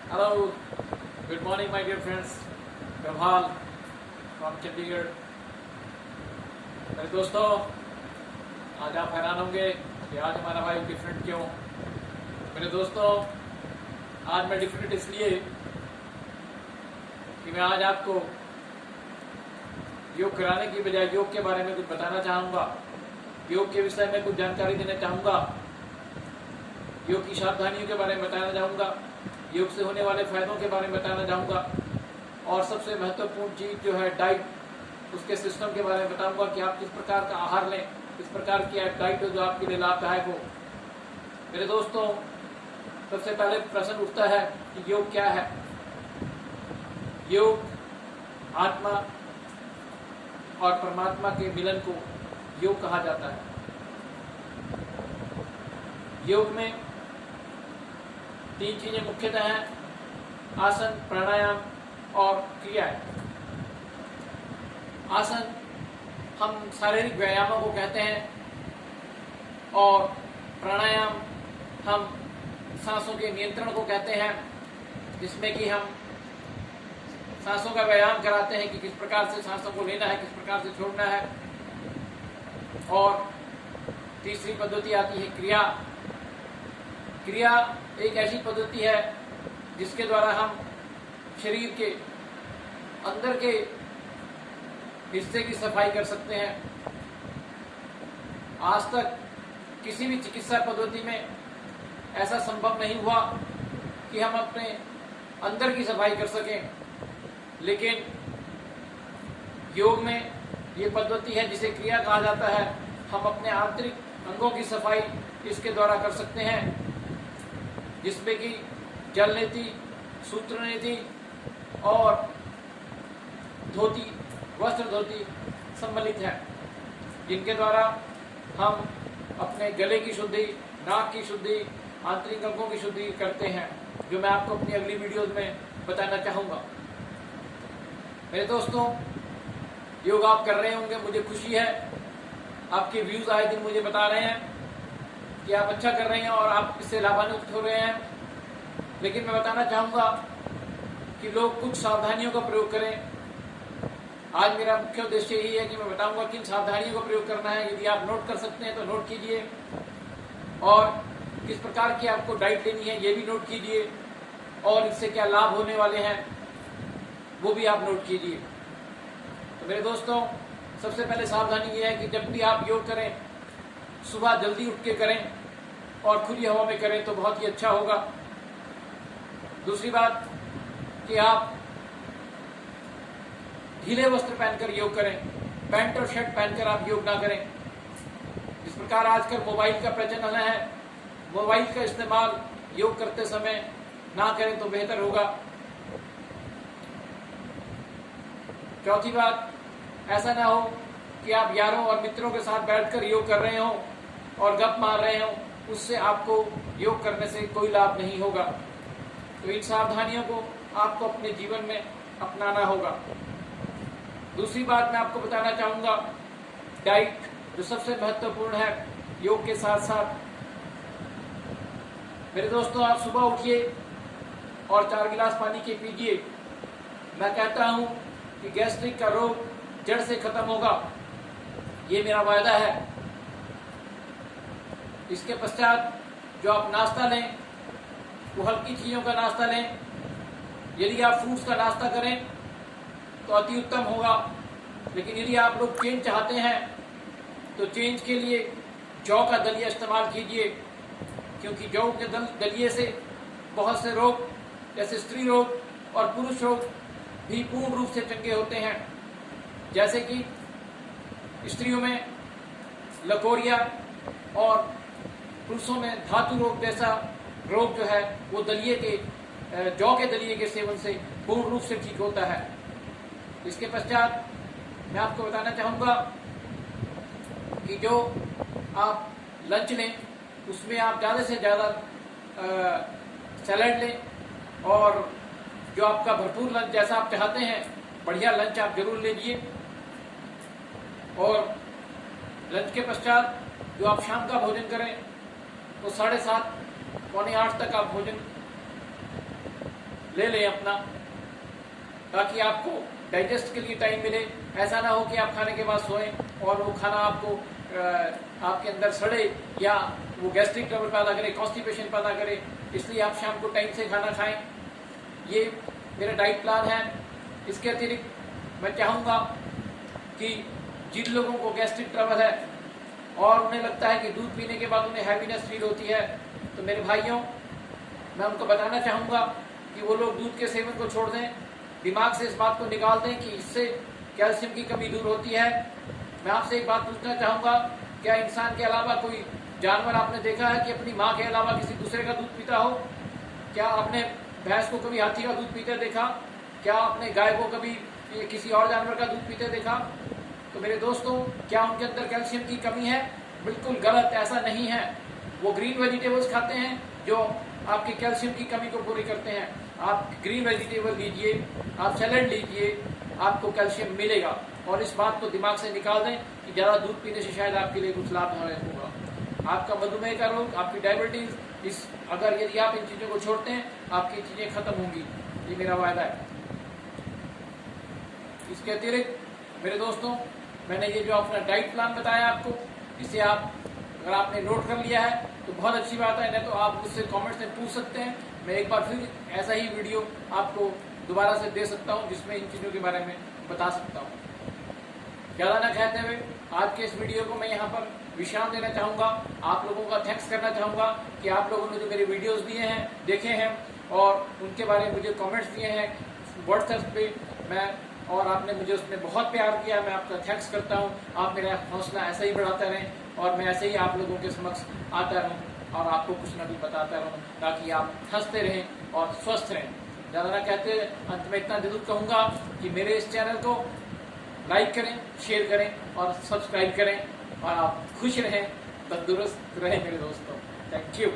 Hello, good morning my dear friends. प्रभाल from Chandigarh. मेरे दोस्तों, आज आप हैरान होंगे कि आज हमारा भाई डिफरेंट क्यों। मेरे दोस्तों, आज मैं डिफरेंट इसलिए कि मैं आज आपको योग कराने की बजाय योग के बारे में कुछ बताना चाहूँगा। योग के विषय में कुछ जानकारी देना चाहूँगा। योग की सावधानियों के बारे में बताना चाहूँगा। योग से होने वाले फायदों के बारे में बताना चाहूँगा। और सबसे महत्वपूर्ण चीज़ जो है डाइट, उसके सिस्टम के बारे में बताऊँगा कि आप किस प्रकार का आहार लें, किस प्रकार की डाइट हो जो आपके लिए लाभदायक हो। मेरे दोस्तों, सबसे पहले प्रश्न उठता है कि योग क्या है। योग आत्मा और परमात्मा के मिलन को योग कहा जाता है। योग में तीन चीजें मुख्यतः हैं: आसन, प्राणायाम और क्रियाएं। आसन हम शारीरिक व्यायामों को कहते हैं और प्राणायाम हम सांसों के नियंत्रण को कहते हैं, जिसमें कि हम सांसों का व्यायाम कराते हैं कि किस प्रकार से सांसों को लेना है, किस प्रकार से छोड़ना है। और तीसरी पद्धति आती है क्रिया। क्रिया एक ऐसी पद्धति है जिसके द्वारा हम शरीर के अंदर के हिस्से की सफाई कर सकते हैं। आज तक किसी भी चिकित्सा पद्धति में ऐसा संभव नहीं हुआ कि हम अपने अंदर की सफाई कर सकें, लेकिन योग में ये पद्धति है जिसे क्रिया कहा जाता है। हम अपने आंतरिक अंगों की सफाई इसके द्वारा कर सकते हैं, जिसमें कि जल नीति, सूत्र नीति और धोती, वस्त्र धोती सम्मिलित है, जिनके द्वारा हम अपने गले की शुद्धि, नाक की शुद्धि, आंतरिक अंगों की शुद्धि करते हैं, जो मैं आपको अपनी अगली वीडियोज में बताना चाहूँगा। मेरे दोस्तों, योग आप कर रहे होंगे, मुझे खुशी है। आपके व्यूज आए दिन मुझे बता रहे हैं कि आप अच्छा कर रहे हैं और आप इससे लाभान्वित हो रहे हैं। लेकिन मैं बताना चाहूँगा कि लोग कुछ सावधानियों का प्रयोग करें। आज मेरा मुख्य उद्देश्य यही है कि मैं बताऊँगा किन सावधानियों का प्रयोग करना है। यदि आप नोट कर सकते हैं तो नोट कीजिए, और किस प्रकार की आपको डाइट लेनी है ये भी नोट कीजिए, और इससे क्या लाभ होने वाले हैं वो भी आप नोट कीजिए। तो मेरे दोस्तों, सबसे पहले सावधानी ये है कि जब भी आप योग करें, सुबह जल्दी उठ के करें और खुली हवा में करें तो बहुत ही अच्छा होगा। दूसरी बात कि आप ढीले वस्त्र पहनकर योग करें, पैंट और शर्ट पहनकर आप योग ना करें। इस प्रकार आजकल मोबाइल का प्रचलन है, मोबाइल का इस्तेमाल योग करते समय ना करें तो बेहतर होगा। चौथी बात, ऐसा ना हो कि आप यारों और मित्रों के साथ बैठकर योग कर रहे हो और गप मार रहे हो, उससे आपको योग करने से कोई लाभ नहीं होगा। तो इन सावधानियों को आपको अपने जीवन में अपनाना होगा। दूसरी बात मैं आपको बताना चाहूँगा, डाइट जो सबसे महत्वपूर्ण है योग के साथ साथ। मेरे दोस्तों, आप सुबह उठिए और 4 गिलास पानी के पीजिए। मैं कहता हूँ कि गैस्ट्रिक का रोग जड़ से खत्म होगा, ये मेरा वायदा है। इसके पश्चात जो आप नाश्ता लें वो हल्की चीज़ों का नाश्ता लें। यदि आप फ्रूट्स का नाश्ता करें तो अति उत्तम होगा, लेकिन यदि आप लोग चेंज चाहते हैं तो चेंज के लिए जौ का दलिया इस्तेमाल कीजिए, क्योंकि जौ के दलिए से बहुत से रोग जैसे स्त्री रोग और पुरुष रोग भी पूर्ण रूप से चंगे होते हैं। जैसे कि स्त्रियों में लकोरिया और पुरुषों में धातु रोग जैसा रोग जो है वो दलिए के, जौ के दलिए के सेवन से पूर्ण रूप से ठीक होता है। इसके पश्चात मैं आपको बताना चाहूँगा कि जो आप लंच लें उसमें आप ज़्यादा से ज़्यादा सैलड लें, और जो आपका भरपूर लंच जैसा आप चाहते हैं, बढ़िया लंच आप जरूर लीजिए। और लंच के पश्चात जो आप शाम का भोजन करें तो 7:30 पौने 8 तक आप भोजन ले लें अपना, ताकि आपको डाइजेस्ट के लिए टाइम मिले। ऐसा ना हो कि आप खाने के बाद सोएं और वो खाना आपको आपके अंदर सड़े या वो गैस्ट्रिक ट्रबल पैदा करे, कॉन्स्टिपेशन पैदा करे। इसलिए आप शाम को टाइम से खाना खाएं। ये मेरा डाइट प्लान है। इसके अतिरिक्त मैं चाहूँगा कि जिन लोगों को गैस्ट्रिक ट्रबल है और उन्हें लगता है कि दूध पीने के बाद उन्हें हैप्पीनेस फील होती है, तो मेरे भाइयों, मैं उनको बताना चाहूँगा कि वो लोग दूध के सेवन को छोड़ दें, दिमाग से इस बात को निकाल दें कि इससे कैल्शियम की कमी दूर होती है। मैं आपसे एक बात पूछना चाहूँगा, क्या इंसान के अलावा कोई जानवर आपने देखा है कि अपनी माँ के अलावा किसी दूसरे का दूध पीता हो? क्या आपने भैंस को कभी हाथी का दूध पीते देखा? क्या आपने गाय को कभी किसी और जानवर का दूध पीते देखा? तो मेरे दोस्तों, क्या उनके अंदर कैल्शियम की कमी है? बिल्कुल गलत, ऐसा नहीं है। वो ग्रीन वेजिटेबल्स खाते हैं जो आपकी कैल्शियम की कमी को पूरी करते हैं। आप ग्रीन वेजिटेबल लीजिए, आप सैलेड लीजिए, आपको कैल्शियम मिलेगा। और इस बात को दिमाग से निकाल दें कि ज़्यादा दूध पीने से शायद आपके लिए कुछ लाभ न होगा। आपका मधुमेह का रोग, आपकी डायबिटीज, अगर यदि आप इन चीज़ों को छोड़ते हैं, आपकी चीज़ें खत्म होंगी। ये मेरा वायदा है। इसके अतिरिक्त मेरे दोस्तों, मैंने ये जो अपना डाइट प्लान बताया आपको, इसे आप अगर आपने नोट कर लिया है तो बहुत अच्छी बात है, नहीं तो आप मुझसे कमेंट्स में पूछ सकते हैं। मैं एक बार फिर ऐसा ही वीडियो आपको दोबारा से दे सकता हूँ जिसमें इन चीज़ों के बारे में बता सकता हूँ। ज़्यादा ना कहते हुए आज के इस वीडियो को मैं यहाँ पर विश्राम देना चाहूँगा। आप लोगों का थैंक्स करना चाहूँगा कि आप लोगों ने जो मेरे वीडियोस दिए हैं, देखे हैं और उनके बारे में मुझे कमेंट्स दिए हैं व्हाट्सएप पे, और आपने मुझे उसमें बहुत प्यार किया। मैं आपका थैंक्स करता हूँ। आप मेरा हौसला ऐसा ही बढ़ाते रहें और मैं ऐसे ही आप लोगों के समक्ष आता रहूँ और आपको कुछ ना कुछ बताता रहूँ, ताकि आप हंसते रहें और स्वस्थ रहें। ज़्यादा ना कहते अंत में इतना जरूर कहूँगा कि मेरे इस चैनल को लाइक करें, शेयर करें और सब्सक्राइब करें और आप खुश रहें, तंदुरुस्त रहें मेरे दोस्तों। Thank you.